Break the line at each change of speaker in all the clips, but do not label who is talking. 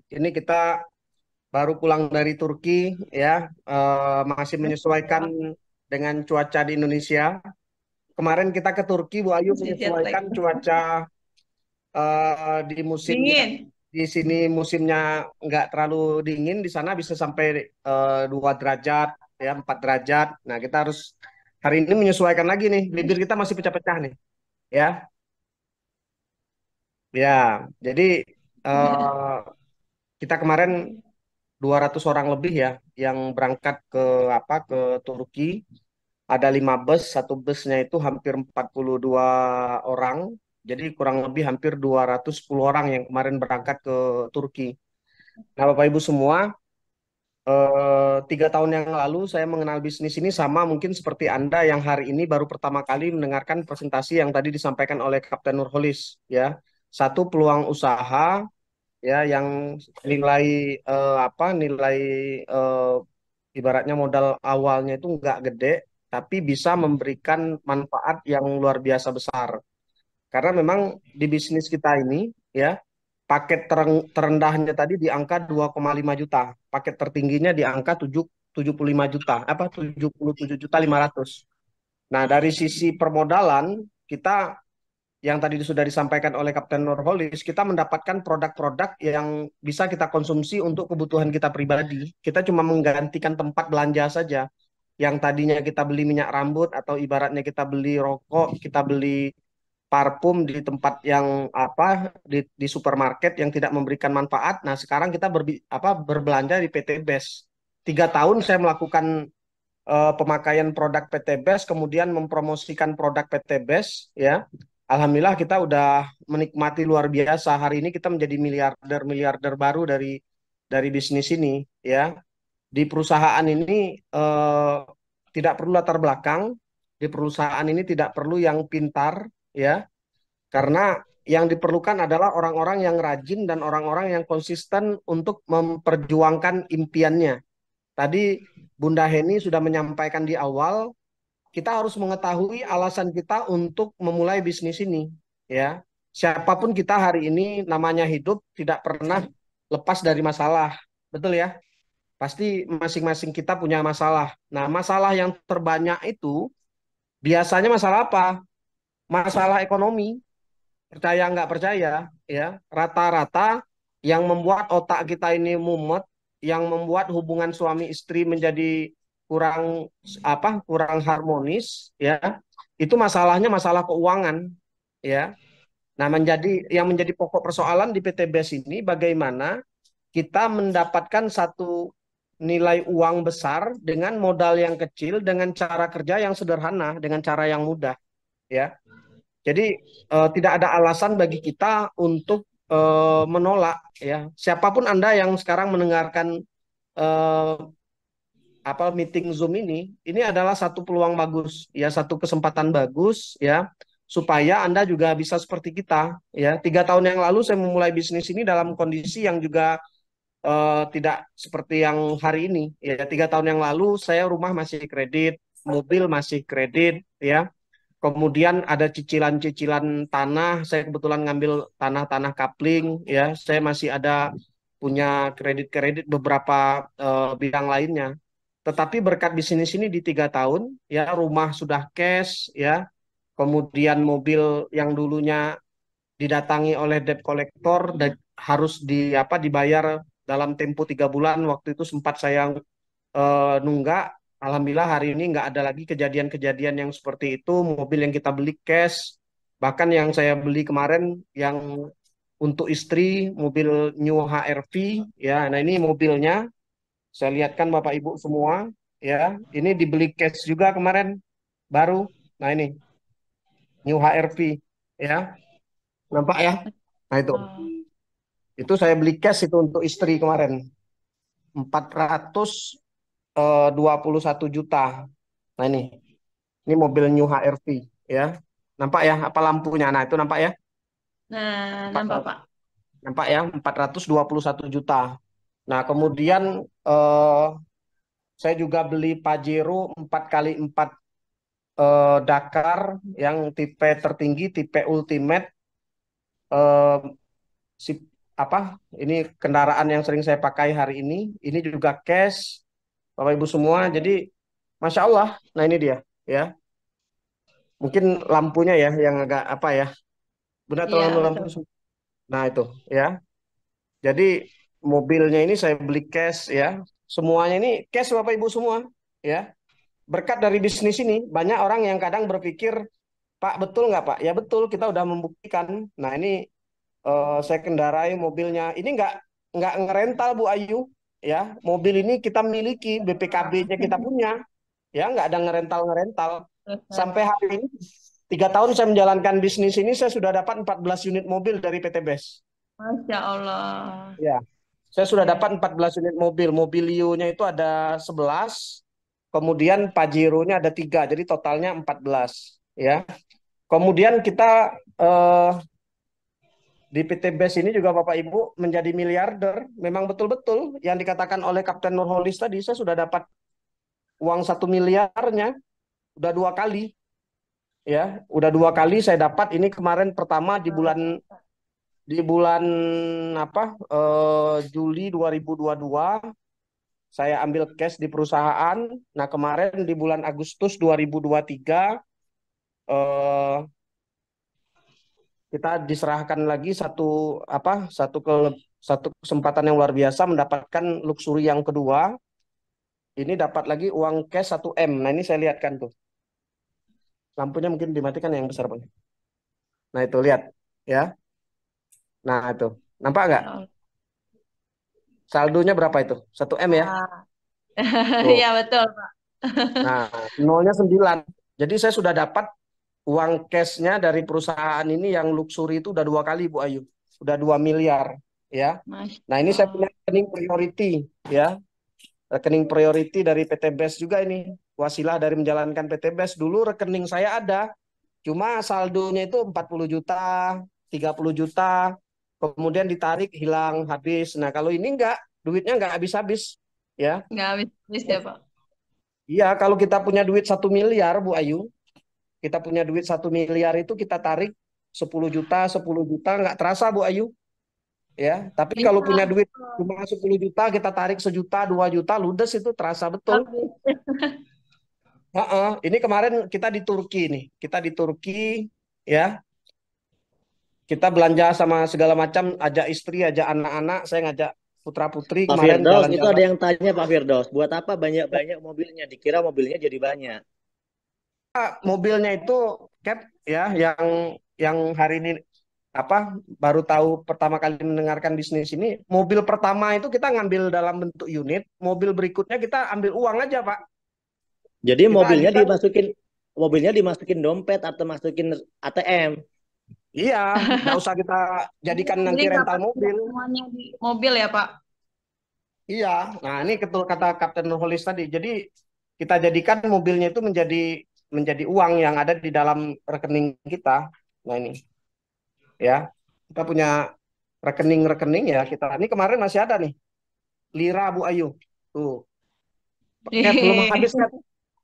Ini kita baru pulang dari Turki ya, masih menyesuaikan dengan cuaca di Indonesia. Kemarin kita ke Turki, Bu Ayu
Masih jet lag.
menyesuaikan cuaca di musim yang
Dingin.
di sini musimnya nggak terlalu dingin, di sana bisa sampai 2 derajat, ya 4 derajat. Nah kita harus hari ini menyesuaikan lagi nih, bibir kita masih pecah-pecah nih, ya. Ya, jadi eh, kita kemarin 200 orang lebih ya yang berangkat ke ke Turki. Ada 5 bus, satu busnya itu hampir 42 orang. Jadi kurang lebih hampir 210 orang yang kemarin berangkat ke Turki. Nah, Bapak Ibu semua, 3 tahun yang lalu saya mengenal bisnis ini sama mungkin seperti Anda yang hari ini baru pertama kali mendengarkan presentasi yang tadi disampaikan oleh Kapten Nurholis, ya. Satu peluang usaha ya yang nilai nilai eh, ibaratnya modal awalnya itu nggak gede tapi bisa memberikan manfaat yang luar biasa besar karena memang di bisnis kita ini ya paket terendahnya tadi di angka 2,5 juta, paket tertingginya di angka 75 juta, 77.500. Nah, dari sisi permodalan kita yang tadi sudah disampaikan oleh Kapten Nurholis, kita mendapatkan produk-produk yang bisa kita konsumsi untuk kebutuhan kita pribadi. Kita cuma menggantikan tempat belanja saja. Yang tadinya kita beli minyak rambut atau ibaratnya kita beli rokok, kita beli parfum di tempat yang di supermarket yang tidak memberikan manfaat. Nah, sekarang kita berbelanja di PT Best. 3 tahun saya melakukan pemakaian produk PT Best, kemudian mempromosikan produk PT Best, ya. Alhamdulillah kita udah menikmati luar biasa. Hari ini kita menjadi miliarder-miliarder baru dari bisnis ini, ya. Di perusahaan ini eh, tidak perlu latar belakang, di perusahaan ini tidak perlu yang pintar, ya, karena yang diperlukan adalah orang-orang yang rajin dan orang-orang yang konsisten untuk memperjuangkan impiannya. Tadi Bunda Heni sudah menyampaikan di awal, kita harus mengetahui alasan kita untuk memulai bisnis ini, ya. Siapapun kita hari ini namanya hidup tidak pernah lepas dari masalah. Betul ya? Pasti masing-masing kita punya masalah. Nah, masalah yang terbanyak itu biasanya masalah apa? Masalah ekonomi. Percaya nggak percaya, ya. Rata-rata yang membuat otak kita ini mumet, yang membuat hubungan suami istri menjadi kurang kurang harmonis, ya. Itu masalahnya masalah keuangan, ya. Nah, yang menjadi pokok persoalan di PT BES ini bagaimana kita mendapatkan satu nilai uang besar dengan modal yang kecil, dengan cara kerja yang sederhana, dengan cara yang mudah, ya. Jadi tidak ada alasan bagi kita untuk menolak, ya. Siapapun Anda yang sekarang mendengarkan eh, meeting Zoom ini adalah satu peluang bagus, ya, satu kesempatan bagus, ya, supaya Anda juga bisa seperti kita, ya. 3 tahun yang lalu saya memulai bisnis ini dalam kondisi yang juga tidak seperti yang hari ini, ya. 3 tahun yang lalu saya rumah masih kredit, mobil masih kredit, ya. Kemudian ada cicilan-cicilan tanah. Saya kebetulan ngambil tanah-tanah kapling, ya. Saya masih ada punya kredit-kredit beberapa bidang lainnya. Tetapi berkat bisnis ini di 3 tahun, ya, rumah sudah cash, ya. Kemudian mobil yang dulunya didatangi oleh debt collector dan harus dibayar dalam tempo 3 bulan. Waktu itu sempat saya nunggak. Alhamdulillah hari ini nggak ada lagi kejadian-kejadian yang seperti itu. Mobil yang kita beli cash, bahkan yang saya beli kemarin yang untuk istri, mobil New HRV, ya. Nah ini mobilnya, saya lihatkan Bapak Ibu semua, ya. Ini dibeli cash juga kemarin, baru. Nah ini New HRV, ya. Nampak ya? Nah
Oh.
itu saya beli cash itu untuk istri kemarin, 421 juta. Nah ini mobil New HRV, ya. Nampak ya apa lampunya? Nah, itu nampak ya?
Nah, nampak
400
Pak.
nampak ya 421 juta. Nah, kemudian eh, saya juga beli Pajero 4x4 Dakar yang tipe tertinggi, tipe Ultimate, eh, apa? Ini kendaraan yang sering saya pakai hari ini. Ini juga cash, Bapak Ibu semua. Jadi, Masya Allah. Nah ini dia, ya. Mungkin lampunya ya yang agak apa ya? Benar
Iya,
terlalu lampu.
betul.
Nah itu, ya. Jadi mobilnya ini saya beli cash, ya. Semuanya ini cash Bapak Ibu semua, ya. Berkat dari bisnis ini, banyak orang yang kadang berpikir, Pak, betul nggak Pak? Ya betul, kita udah membuktikan. Nah ini saya kendarai mobilnya. Ini nggak ngerental Bu Ayu, ya. Mobil ini kita miliki, BPKB-nya kita punya, ya. Nggak ada ngerental-ngerental. Sampai hari ini, 3 tahun saya menjalankan bisnis ini, saya sudah dapat 14 unit mobil dari PT BES.
Masya Allah.
Ya, saya sudah dapat 14 unit mobil. Mobilio-nya itu ada 11, kemudian Pajero-nya ada 3, jadi totalnya 14. Ya. Kemudian kita eh, di PT BES ini juga Bapak Ibu menjadi miliarder. Memang betul-betul yang dikatakan oleh Kapten Nurholis tadi, saya sudah dapat uang 1 miliarnya, udah 2 kali. Ya, udah 2 kali saya dapat. Ini kemarin pertama di bulan apa? Juli 2022 saya ambil cash di perusahaan. Nah, kemarin di bulan Agustus 2023 eh, kita diserahkan lagi satu kesempatan yang luar biasa mendapatkan luxury yang kedua. Ini dapat lagi uang cash 1 M. Nah, ini saya lihatkan tuh. Lampunya mungkin dimatikan yang besar, Bang. Nah, itu lihat ya. Nah, itu. Nampak nggak?
Masya Allah.
Saldonya berapa itu? 1 M ya.
Wah.
Tuh.
Iya, betul, Pak.
Nah, nolnya 9. Jadi saya sudah dapat uang cashnya dari perusahaan ini yang luxury itu udah 2 kali Bu Ayu, udah 2 miliar, ya.
Masya
Nah ini saya punya
Allah.
rekening priority, ya, rekening priority dari PT BES juga ini, wasilah dari menjalankan PT BES. Dulu rekening saya ada, cuma saldonya itu 40 juta, 30 juta, kemudian ditarik hilang habis. Nah kalau ini enggak, duitnya enggak habis-habis, ya.
Nggak habis ya, Pak.
Iya, kalau kita punya duit 1 miliar, Bu Ayu, kita punya duit 1 miliar itu kita tarik 10 juta, 10 juta nggak terasa Bu Ayu, ya. Tapi kalau
Bisa
punya duit cuma 10 juta kita tarik 1 juta, 2 juta ludes itu terasa betul.
habis.
Heeh. Ini kemarin kita di Turki nih, kita di Turki, ya. Kita belanja sama segala macam, ajak istri, ajak anak-anak, saya ngajak putra putri
Pak
kemarin
Firdaus, itu ada
jalan-jalan.
yang tanya Pak Firdaus, buat apa banyak-banyak mobilnya? Dikira mobilnya jadi banyak.
Mobilnya itu cap, ya, yang hari ini apa baru tahu pertama kali mendengarkan bisnis ini, mobil pertama itu kita ngambil dalam bentuk unit, mobil berikutnya kita ambil uang aja Pak,
Jadi
kita ajukan.
mobilnya dimasukin dompet atau masukin ATM.
Iya, nggak usah kita jadikan
Jadi
nanti rental
nggak
mobil.
semuanya di mobil ya, Pak?
Iya, nah ini betul kata Kapten Nurholis tadi, jadi kita jadikan mobilnya itu menjadi menjadi uang yang ada di dalam rekening kita. Nah ini, ya, kita punya rekening-rekening, ya. Kita ini kemarin masih ada nih lira Bu Ayu tuh. Cat belum habis, Cat.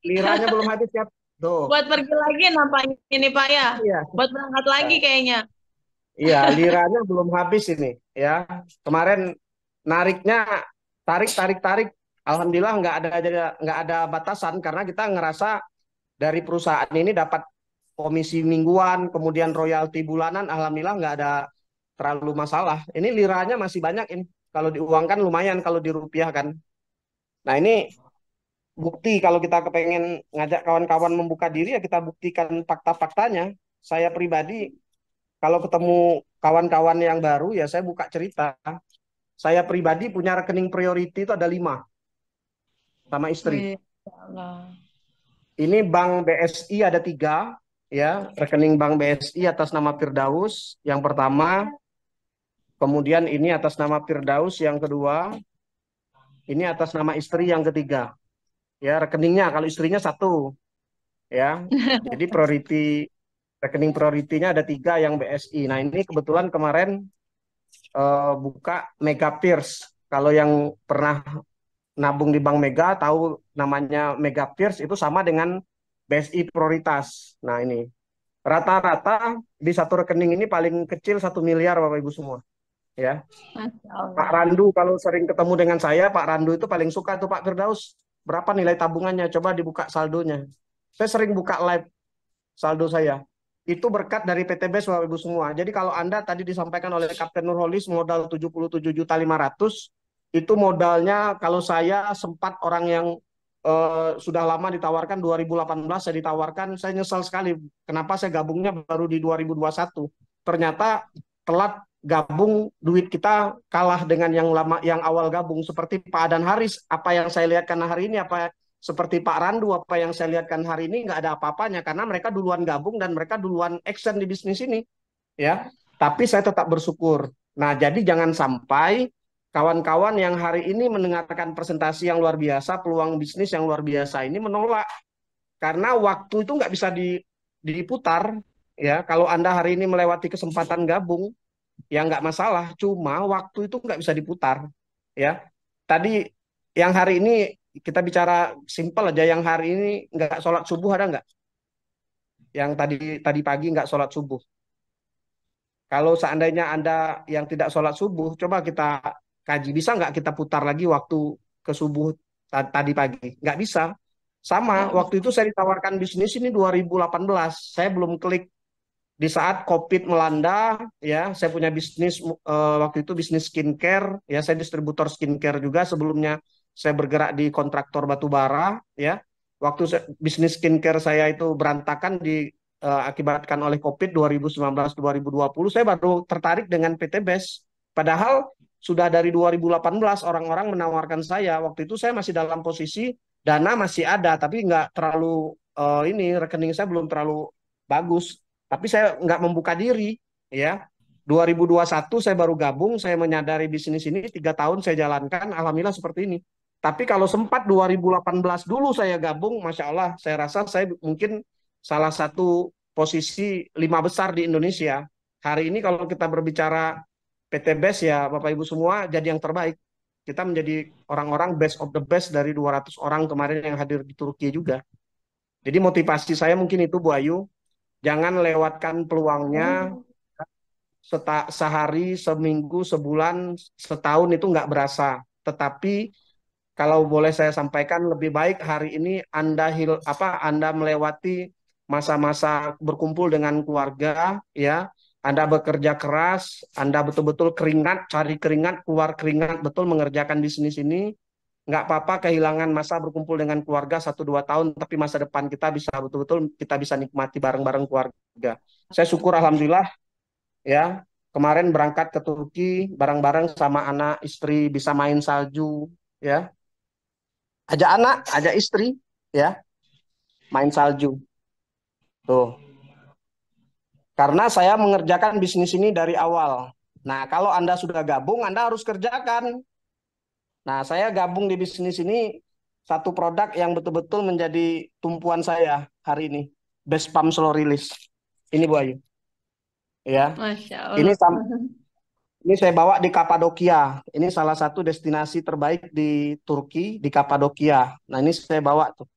Liranya belum habis, Cat. Tuh.
Buat pergi lagi nampaknya ini, Pak ya.
Iya.
Buat berangkat lagi
Nah,
kayaknya.
iya, liranya belum habis ini, ya. Kemarin nariknya tarik tarik tarik. Alhamdulillah nggak ada batasan karena kita ngerasa dari perusahaan ini dapat komisi mingguan, kemudian royalti bulanan. Alhamdulillah nggak ada terlalu masalah. Ini liranya masih banyak ini. Kalau diuangkan lumayan kalau dirupiahkan. Nah ini bukti kalau kita kepengen ngajak kawan-kawan membuka diri, ya kita buktikan fakta-faktanya. Saya pribadi kalau ketemu kawan-kawan yang baru, ya saya buka cerita. Saya pribadi punya rekening priority itu ada 5 sama istri.
Wih, ya Allah.
Ini Bank BSI ada 3, ya, rekening Bank BSI atas nama Firdaus yang pertama, kemudian ini atas nama Firdaus yang kedua, ini atas nama istri yang ketiga. Ya, rekeningnya kalau istrinya satu, ya. Jadi rekening prioritinya ada 3 yang BSI. Nah ini kebetulan kemarin buka Mega Pierce. Kalau yang pernah nabung di Bank Mega tahu namanya Mega Pierce itu sama dengan BSI Prioritas. Nah ini rata-rata di satu rekening ini paling kecil 1 miliar Bapak Ibu semua. Ya.
Masya
Pak
Allah.
Randu kalau sering ketemu dengan saya, Pak Randu itu paling suka tuh Pak Firdaus. Berapa nilai tabungannya? Coba dibuka saldonya. Saya sering buka live saldo saya. Itu berkat dari PTBS Bapak Ibu semua. Jadi kalau Anda tadi disampaikan oleh Kapten Nurholis modal 77.500.000 itu modalnya kalau saya sempat orang yang sudah lama ditawarkan 2018 saya ditawarkan, saya nyesal sekali. Kenapa saya gabungnya baru di 2021? Ternyata telat gabung, duit kita kalah dengan yang lama yang awal gabung seperti Pak Adan Haris. Apa yang saya lihatkan hari ini, apa seperti Pak Randu, apa yang saya lihatkan hari ini nggak ada apa-apanya karena mereka duluan gabung dan mereka duluan action di bisnis ini, ya. Tapi saya tetap bersyukur. Nah, jadi jangan sampai kawan-kawan yang hari ini mendengarkan presentasi yang luar biasa, peluang bisnis yang luar biasa ini menolak karena waktu itu nggak bisa diputar, ya. Kalau Anda hari ini melewati kesempatan gabung, ya nggak masalah. Cuma waktu itu nggak bisa diputar, ya. Tadi yang hari ini kita bicara simpel aja. Yang hari ini nggak sholat subuh ada nggak? Yang tadi tadi pagi nggak sholat subuh. Kalau seandainya Anda yang tidak sholat subuh, coba kita kaji. Bisa nggak kita putar lagi waktu ke subuh tadi pagi? Nggak bisa. Sama,
Nggak
waktu
bisa.
itu saya ditawarkan bisnis ini 2018. Saya belum klik di saat COVID melanda, ya, saya punya bisnis waktu itu bisnis skincare, ya, saya distributor skincare juga. Sebelumnya saya bergerak di kontraktor batu bara, ya. Waktu bisnis skincare saya itu berantakan akibatkan oleh COVID 2019-2020, saya baru tertarik dengan PT BES. Padahal sudah dari 2018 orang-orang menawarkan saya. Waktu itu saya masih dalam posisi dana masih ada, tapi nggak terlalu ini rekening saya belum terlalu bagus. Tapi saya nggak membuka diri, ya. 2021 saya baru gabung, saya menyadari bisnis ini 3 tahun saya jalankan, alhamdulillah seperti ini. Tapi kalau sempat 2018 dulu saya gabung, masya Allah, saya rasa saya mungkin salah satu posisi 5 besar di Indonesia. Hari ini kalau kita berbicara PT Best ya Bapak Ibu semua jadi yang terbaik. Kita menjadi orang-orang best of the best dari 200 orang kemarin yang hadir di Turki juga. Jadi motivasi saya mungkin itu Bu Ayu, jangan lewatkan peluangnya.
Oh,
Sehari, seminggu, sebulan, setahun itu nggak berasa. Tetapi kalau boleh saya sampaikan lebih baik hari ini Anda melewati masa-masa berkumpul dengan keluarga, ya. Anda bekerja keras, Anda betul-betul keringat, cari keringat, keluar keringat, betul mengerjakan bisnis ini. Nggak apa-apa kehilangan masa berkumpul dengan keluarga 1-2 tahun, tapi masa depan kita bisa betul-betul kita bisa nikmati bareng-bareng keluarga. Saya syukur alhamdulillah, ya. Kemarin berangkat ke Turki bareng-bareng sama anak istri bisa main salju, ya. Ajak anak, ajak istri, ya, main salju. Tuh. Karena saya mengerjakan bisnis ini dari awal. Nah, kalau Anda sudah gabung, Anda harus kerjakan. Nah, saya gabung di bisnis ini satu produk yang betul-betul menjadi tumpuan saya hari ini. Best Pump Slow Release. Ini Bu Ayu. Ya.
Masya
Ini
Allah.
Ini saya bawa di Kapadokia. Ini salah satu destinasi terbaik di Turki, di Kapadokia. Nah, ini saya bawa tuh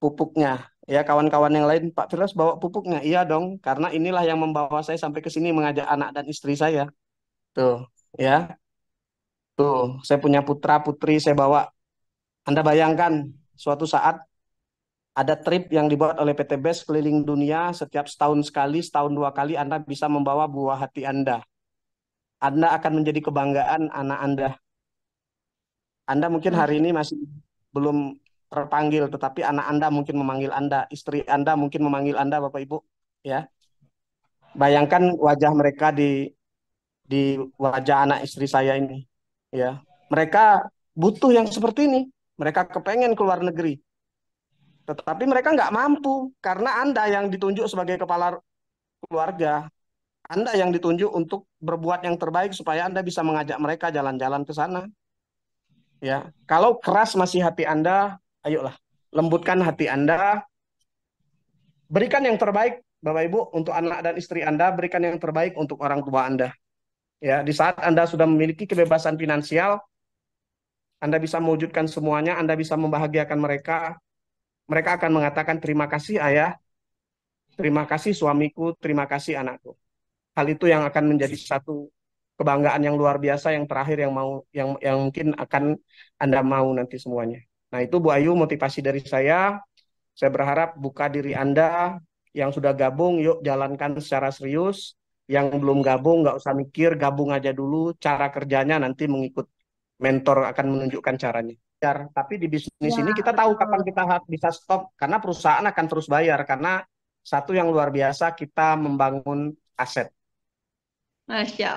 pupuknya. Ya, kawan-kawan yang lain, Pak Firdaus bawa pupuknya. Iya dong, karena inilah yang membawa saya sampai ke sini mengajak anak dan istri saya. Tuh, ya. Tuh, saya punya putra putri saya bawa. Anda bayangkan suatu saat ada trip yang dibuat oleh PT BES keliling dunia setiap setahun sekali, setahun 2 kali Anda bisa membawa buah hati Anda. Anda akan menjadi kebanggaan anak Anda. Anda mungkin hari
Masya
ini masih belum terpanggil, tetapi anak Anda mungkin memanggil Anda, istri Anda mungkin memanggil Anda, Bapak Ibu. Ya, bayangkan wajah mereka di wajah anak istri saya ini. Ya, mereka butuh yang seperti ini. Mereka kepengen keluar negeri, tetapi mereka nggak mampu karena Anda yang ditunjuk sebagai kepala keluarga. Anda yang ditunjuk untuk berbuat yang terbaik supaya Anda bisa mengajak mereka jalan-jalan ke sana. Ya, kalau keras masih hati Anda, ayolah, lembutkan hati Anda, berikan yang terbaik, Bapak Ibu, untuk anak dan istri Anda, berikan yang terbaik untuk orang tua Anda. Ya, di saat Anda sudah memiliki kebebasan finansial, Anda bisa mewujudkan semuanya, Anda bisa membahagiakan mereka. Mereka akan mengatakan terima kasih ayah, terima kasih suamiku, terima kasih anakku. Hal itu yang akan menjadi satu kebanggaan yang luar biasa yang terakhir yang mungkin akan Anda mau nanti semuanya. Nah, itu Bu Ayu motivasi dari saya. Saya berharap buka diri Anda yang sudah gabung, yuk jalankan secara serius. Yang belum gabung, nggak usah mikir, gabung aja dulu. Cara kerjanya nanti mengikut mentor akan menunjukkan caranya. Tapi di bisnis
Ya,
ini kita tahu kapan
betul.
kita bisa stop, karena perusahaan akan terus bayar. Karena satu yang luar biasa, kita membangun aset.
Masya